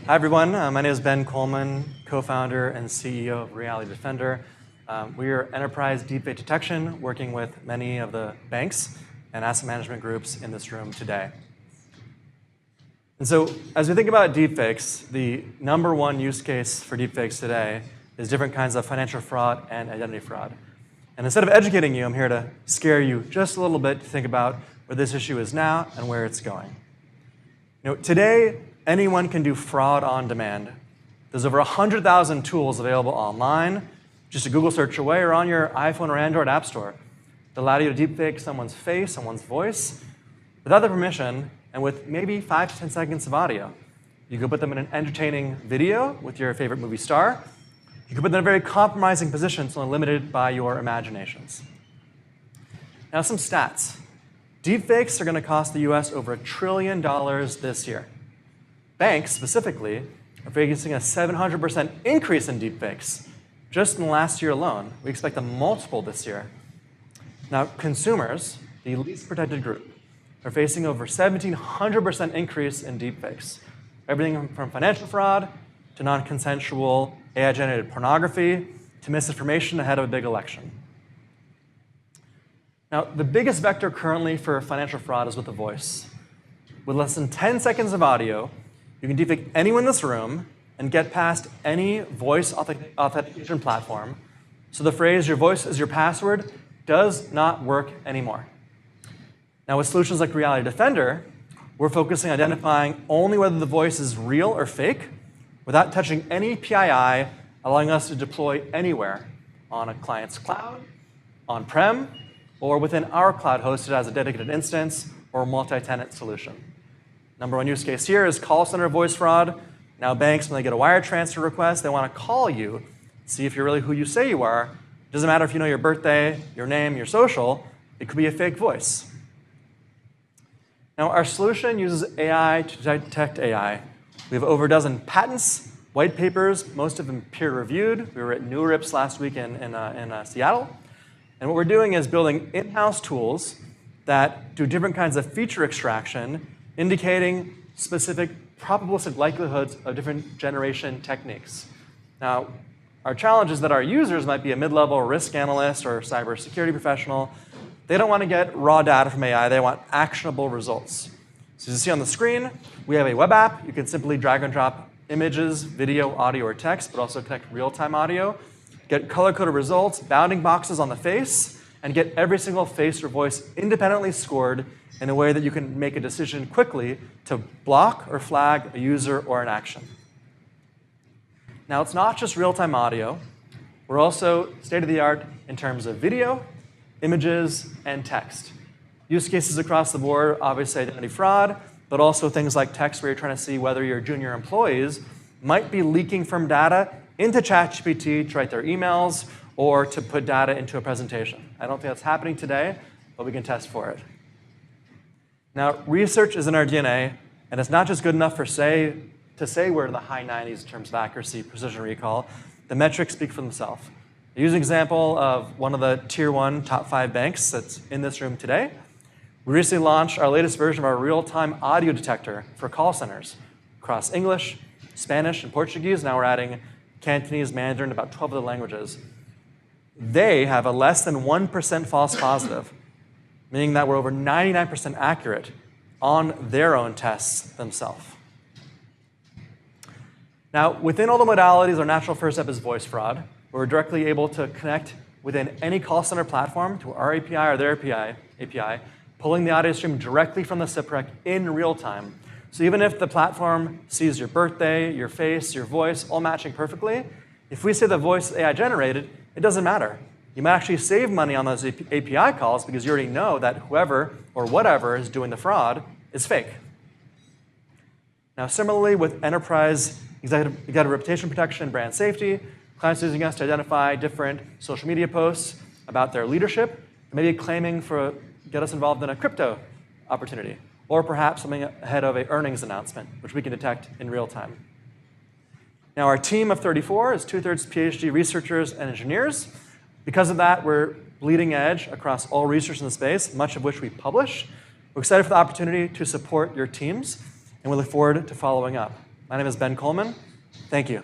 Hi, everyone. My name is Ben Colman, co-founder and CEO of Reality Defender. We are enterprise deepfake detection, working with many of the banks and asset management groups in this room today. And so, as we think about deepfakes, the number one use case for deepfakes today is different kinds of financial fraud and identity fraud. And instead of educating you, I'm here to scare you just a little bit to think about where this issue is now and where it's going. Today, anyone can do fraud on demand. There's over 100,000 tools available online, just a Google search away or on your iPhone or Android app store that allow you to deepfake someone's face, someone's voice, without their permission and with maybe 5 to 10 seconds of audio. You could put them in an entertaining video with your favorite movie star. You could put them in a very compromising position, so limited by your imaginations. Now, some stats. Deepfakes are going to cost the US over $1 trillion this year. Banks, specifically, are facing a 700% increase in deepfakes just in the last year alone. We expect a multiple this year. Now, consumers, the least protected group, are facing over 1,700% increase in deepfakes. Everything from financial fraud to non-consensual AI-generated pornography to misinformation ahead of a big election. Now, the biggest vector currently for financial fraud is with the voice. With less than 10 seconds of audio, you can deepfake anyone in this room and get past any voice authentication platform. So the phrase, "your voice is your password," does not work anymore. Now, with solutions like Reality Defender, we're focusing on identifying only whether the voice is real or fake without touching any PII, allowing us to deploy anywhere on a client's cloud, on-prem, or within our cloud hosted as a dedicated instance or multi-tenant solution. Number one use case here is call center voice fraud. Now banks, when they get a wire transfer request, they want to call you, see if you're really who you say you are. It doesn't matter if you know your birthday, your name, your social. It could be a fake voice. Now our solution uses AI to detect AI. We have over a dozen patents, white papers, most of them peer-reviewed. We were at NeurIPS last week in Seattle. And what we're doing is building in-house tools that do different kinds of feature extraction, indicating specific probabilistic likelihoods of different generation techniques. Now, our challenge is that our users might be a mid-level risk analyst or cybersecurity professional. They don't want to get raw data from AI. They want actionable results. So as you see on the screen, we have a web app. You can simply drag and drop images, video, audio, or text, but also connect real-time audio, get color-coded results, bounding boxes on the face, and get every single face or voice independently scored in a way that you can make a decision quickly to block or flag a user or an action. Now, it's not just real-time audio. We're also state-of-the-art in terms of video, images, and text. Use cases across the board, obviously identity fraud, but also things like text where you're trying to see whether your junior employees might be leaking from data into ChatGPT to write their emails or to put data into a presentation. I don't think that's happening today, but we can test for it. Now, research is in our DNA, and it's not just good enough to say we're in the high 90s in terms of accuracy, precision recall. The metrics speak for themselves. I use an example of one of the tier 1 top 5 banks that's in this room today. We recently launched our latest version of our real-time audio detector for call centers across English, Spanish, and Portuguese. Now we're adding Cantonese, Mandarin, about 12 other languages. They have a less than 1% false positive, meaning that we're over 99% accurate on their own tests themselves. Now, within all the modalities, our natural first step is voice fraud. We're directly able to connect within any call center platform to our API or their API, pulling the audio stream directly from the SIP-rec in real time. So even if the platform sees your birthday, your face, your voice, all matching perfectly, if we say the voice is AI generated, it doesn't matter. You might actually save money on those API calls because you already know that whoever or whatever is doing the fraud is fake. Now, similarly, with enterprise executive reputation protection and brand safety, clients are using us to identify different social media posts about their leadership, maybe claiming to get us involved in a crypto opportunity, or perhaps something ahead of an earnings announcement, which we can detect in real time. Now, our team of 34 is 2/3 PhD researchers and engineers. Because of that, we're bleeding edge across all research in the space, much of which we publish. We're excited for the opportunity to support your teams, and we look forward to following up. My name is Ben Colman. Thank you.